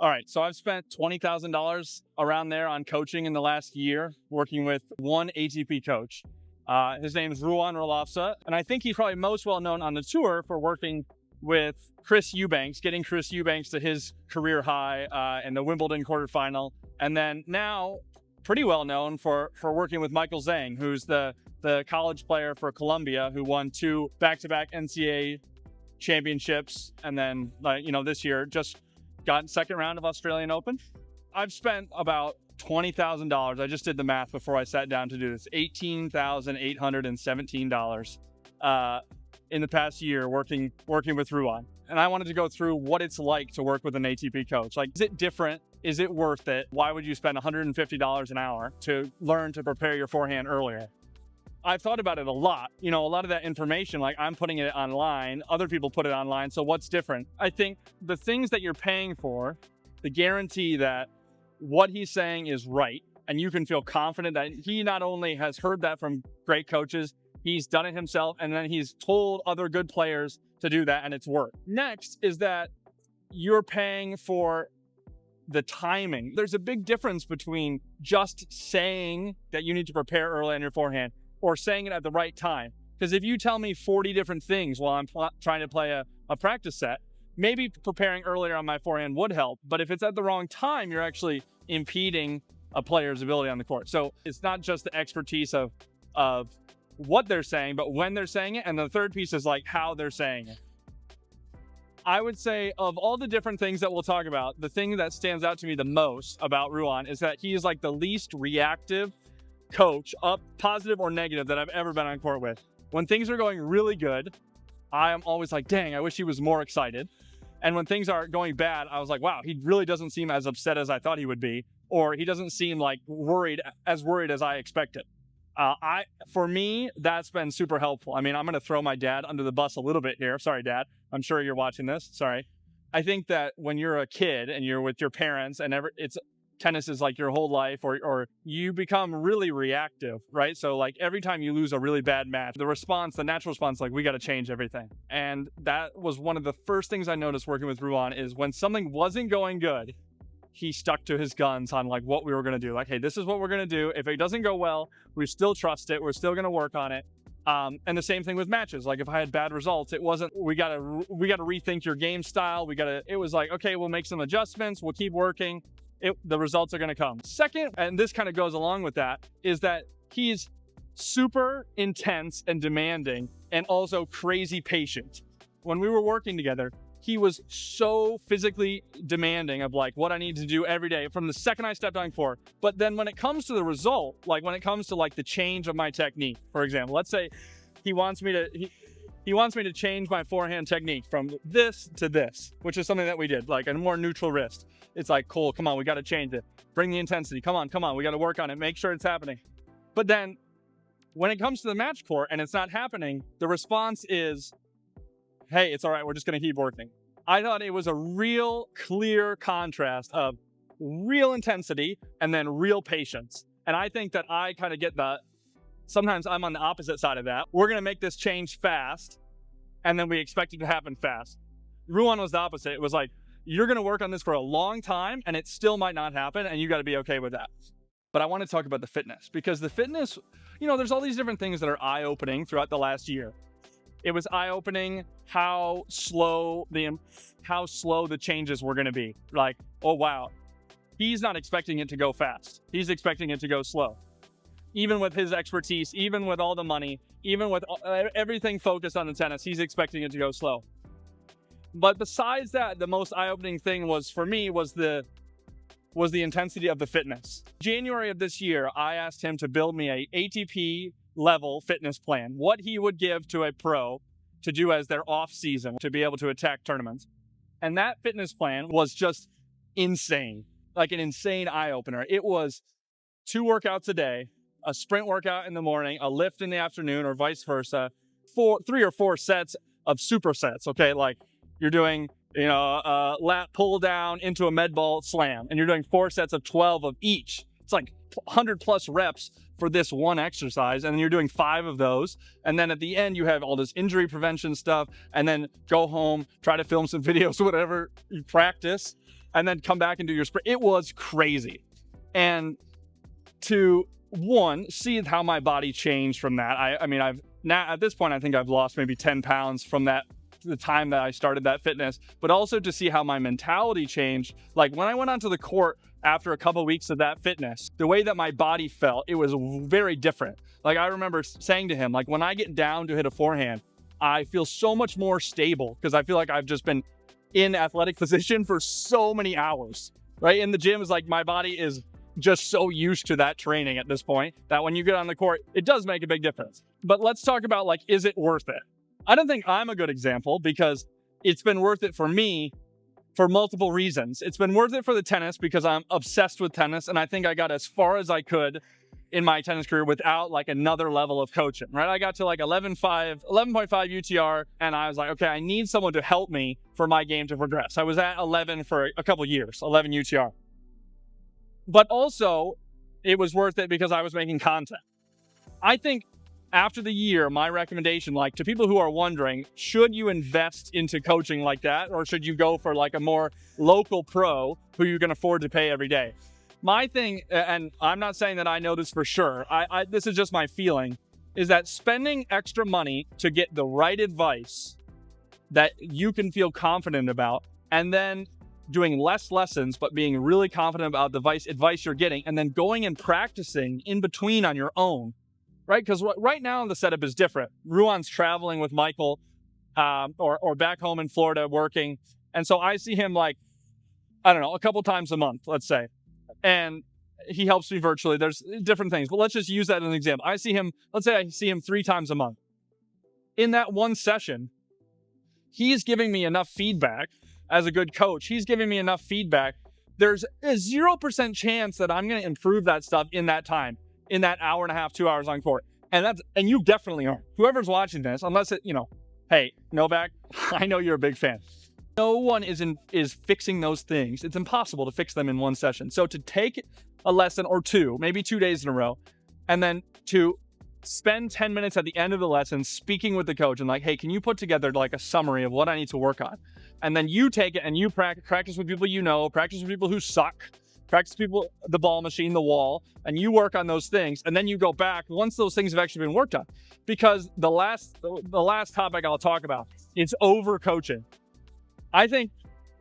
All right, so I've spent $20,000 around there on coaching in the last year, working with one ATP coach. His name is Ruan Rolofsa, and I think he's probably most well known on the tour for working with Chris Eubanks, getting Chris Eubanks to his career high in the Wimbledon quarterfinal, and then now pretty well known for working with Michael Zhang, who's the college player for Columbia who won 2 back-to-back NCAA championships, and then this year just got second round of Australian Open. I've spent about $20,000. I just did the math before I sat down to do this. $18,817 in the past year working with Ruan. And I wanted to go through what it's like to work with an ATP coach. Like, is it different? Is it worth it? Why would you spend $150 an hour to learn to prepare your forehand earlier? I've thought about it a lot. A lot of that information, like I'm putting it online, other people put it online. So what's different? I think the things that you're paying for, the guarantee that what he's saying is right, and you can feel confident that he not only has heard that from great coaches, he's done it himself, and then he's told other good players to do that, and it's worked. Next is that you're paying for the timing. There's a big difference between just saying that you need to prepare early on your forehand or saying it at the right time. Because if you tell me 40 different things while I'm trying to play a practice set, maybe preparing earlier on my forehand would help. But if it's at the wrong time, you're actually impeding a player's ability on the court. So it's not just the expertise of what they're saying, but when they're saying it. And the third piece is like how they're saying it. I would say of all the different things that we'll talk about, the thing that stands out to me the most about Ruan is that he is like the least reactive coach, up positive or negative, that I've ever been on court with. When things are going really good, I am always like, dang, I wish he was more excited. And when things are going bad, I was like, wow, he really doesn't seem as upset as I thought he would be, or he doesn't seem like worried as I expected. For me, that's been super helpful. I mean, I'm going to throw my dad under the bus a little bit here. Sorry, Dad. I'm sure you're watching this. Sorry. I think that when you're a kid and you're with your parents and tennis is like your whole life, or you become really reactive, right? So like every time you lose a really bad match, the natural response, like we got to change everything. And that was one of the first things I noticed working with Ruan is when something wasn't going good, he stuck to his guns on like what we were going to do. Like, hey, this is what we're going to do. If it doesn't go well, we still trust it. We're still going to work on it. And the same thing with matches. Like if I had bad results, it wasn't, we got to rethink your game style. It was like, okay, we'll make some adjustments. We'll keep working. The results are going to come. Second, and this kind of goes along with that, is that he's super intense and demanding and also crazy patient. When we were working together, he was so physically demanding of like what I need to do every day from the second I stepped on court. But then when it comes to the result, like when it comes to like the change of my technique, for example, let's say he wants me to change my forehand technique from this to this, which is something that we did, like a more neutral wrist. It's like, Cole, come on, we got to change it. Bring the intensity. Come on, we got to work on it. Make sure it's happening. But then when it comes to the match court and it's not happening, the response is, hey, it's all right. We're just going to keep working. I thought it was a real clear contrast of real intensity and then real patience. And I think that I kind of get sometimes I'm on the opposite side of that. We're going to make this change fast, and then we expect it to happen fast. Ruan was the opposite. It was like, you're going to work on this for a long time, and it still might not happen, and you got to be okay with that. But I want to talk about the fitness, because the fitness, there's all these different things that are eye-opening throughout the last year. It was eye-opening how slow the changes were going to be. Like, oh, wow. He's not expecting it to go fast. He's expecting it to go slow. Even with his expertise, even with all the money, even with everything focused on the tennis, he's expecting it to go slow. But besides that, the most eye-opening thing was the intensity of the fitness. January of this year, I asked him to build me a ATP level fitness plan, what he would give to a pro to do as their off season to be able to attack tournaments. And that fitness plan was just insane, like an insane eye-opener. It was 2 workouts a day, a sprint workout in the morning, a lift in the afternoon, or vice versa, 3 or 4 sets of supersets, okay? Like you're doing, a lat pull down into a med ball slam, and you're doing 4 sets of 12 of each. It's like 100 plus reps for this one exercise, and then you're doing 5 of those. And then at the end, you have all this injury prevention stuff, and then go home, try to film some videos, whatever you practice. and then come back and do your sprint. It was crazy. And to see how my body changed from that. I mean, I've now at this point, I think I've lost maybe 10 pounds from the time that I started that fitness, but also to see how my mentality changed. Like when I went onto the court after a couple of weeks of that fitness, the way that my body felt, it was very different. Like I remember saying to him, like when I get down to hit a forehand, I feel so much more stable because I feel like I've just been in athletic position for so many hours, right? In the gym is like my body is just so used to that training at this point that when you get on the court, it does make a big difference. But let's talk about like, is it worth it? I don't think I'm a good example because it's been worth it for me for multiple reasons. It's been worth it for the tennis because I'm obsessed with tennis and I think I got as far as I could in my tennis career without like another level of coaching, right? I got to like 11.5 UTR and I was like, okay, I need someone to help me for my game to progress. I was at 11 for a couple years, 11 UTR. But also it was worth it because I was making content. I think after the year, my recommendation, like to people who are wondering, should you invest into coaching like that? Or should you go for like a more local pro who you can afford to pay every day? My thing, and I'm not saying that I know this for sure, this is just my feeling, is that spending extra money to get the right advice that you can feel confident about, and then doing less lessons, but being really confident about the advice you're getting, and then going and practicing in between on your own, right? Because right now the setup is different. Ruan's traveling with Michael or back home in Florida working. And so I see him like, I don't know, a couple times a month, let's say. And he helps me virtually. There's different things, but let's just use that as an example. Let's say I see him 3 times a month. In that one session, he's giving me enough feedback as a good coach. He's giving me enough feedback. There's a 0% chance that I'm going to improve that stuff in that time, in that hour and a half, 2 hours on court. And you definitely aren't. Whoever's watching this, unless it, hey, Novak, I know you're a big fan. No one is fixing those things. It's impossible to fix them in one session. So to take a lesson or two, maybe 2 days in a row, and then to spend 10 minutes at the end of the lesson speaking with the coach and like, hey, can you put together like a summary of what I need to work on? And then you take it and you practice with people practice with people who suck, practice people, the ball machine, the wall, and you work on those things. And then you go back once those things have actually been worked on. Because the last topic I'll talk about is over coaching. I think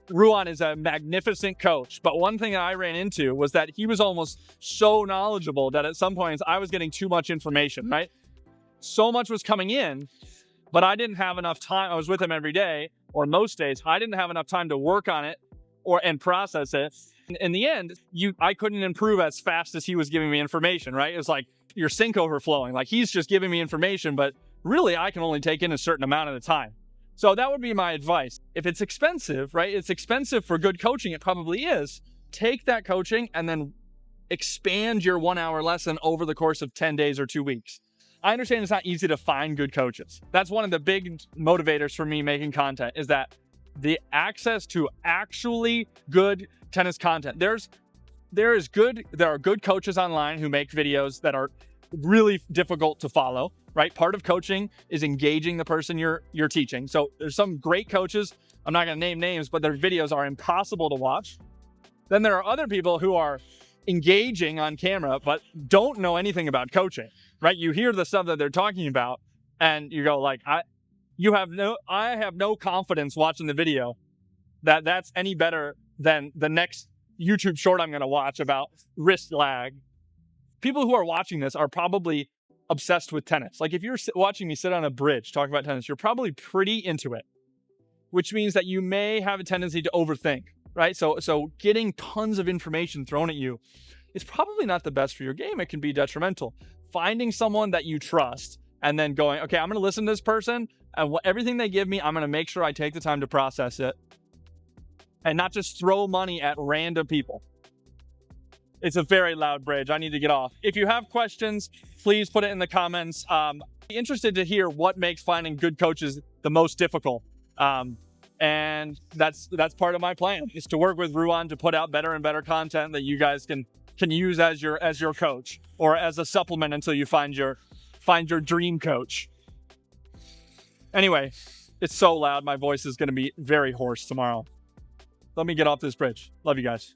Ruan is a magnificent coach, but one thing that I ran into was that he was almost so knowledgeable that at some points I was getting too much information, right? So much was coming in, but I didn't have enough time. I was with him every day, or most days. I didn't have enough time to work on it and process it. In the end, I couldn't improve as fast as he was giving me information, right? It was like your sink overflowing. Like he's just giving me information, but really I can only take in a certain amount at a time. So that would be my advice. If it's expensive, right? It's expensive for good coaching. It probably is. Take that coaching and then expand your 1 hour lesson over the course of 10 days or 2 weeks. I understand it's not easy to find good coaches. That's one of the big motivators for me making content is that the access to actually good tennis content. There are good coaches online who make videos that are really difficult to follow, right? Part of coaching is engaging the person you're teaching. So there's some great coaches, I'm not going to name names, but their videos are impossible to watch. Then there are other people who are engaging on camera, but don't know anything about coaching, right? You hear the stuff that they're talking about and you go like, I have no confidence watching the video that's any better than the next YouTube short I'm going to watch about wrist lag. People who are watching this are probably obsessed with tennis. Like if you're watching me sit on a bridge talking about tennis, you're probably pretty into it, which means that you may have a tendency to overthink, right? So getting tons of information thrown at you is probably not the best for your game. It can be detrimental. Finding someone that you trust and then going, okay, I'm going to listen to this person and everything they give me, I'm going to make sure I take the time to process it and not just throw money at random people. It's a very loud bridge. I need to get off. If you have questions, please put it in the comments. I'm interested to hear what makes finding good coaches the most difficult. And that's part of my plan is to work with Ruan to put out better and better content that you guys can use as your coach or as a supplement until you find your dream coach. Anyway, it's so loud. My voice is going to be very hoarse tomorrow. Let me get off this bridge. Love you guys.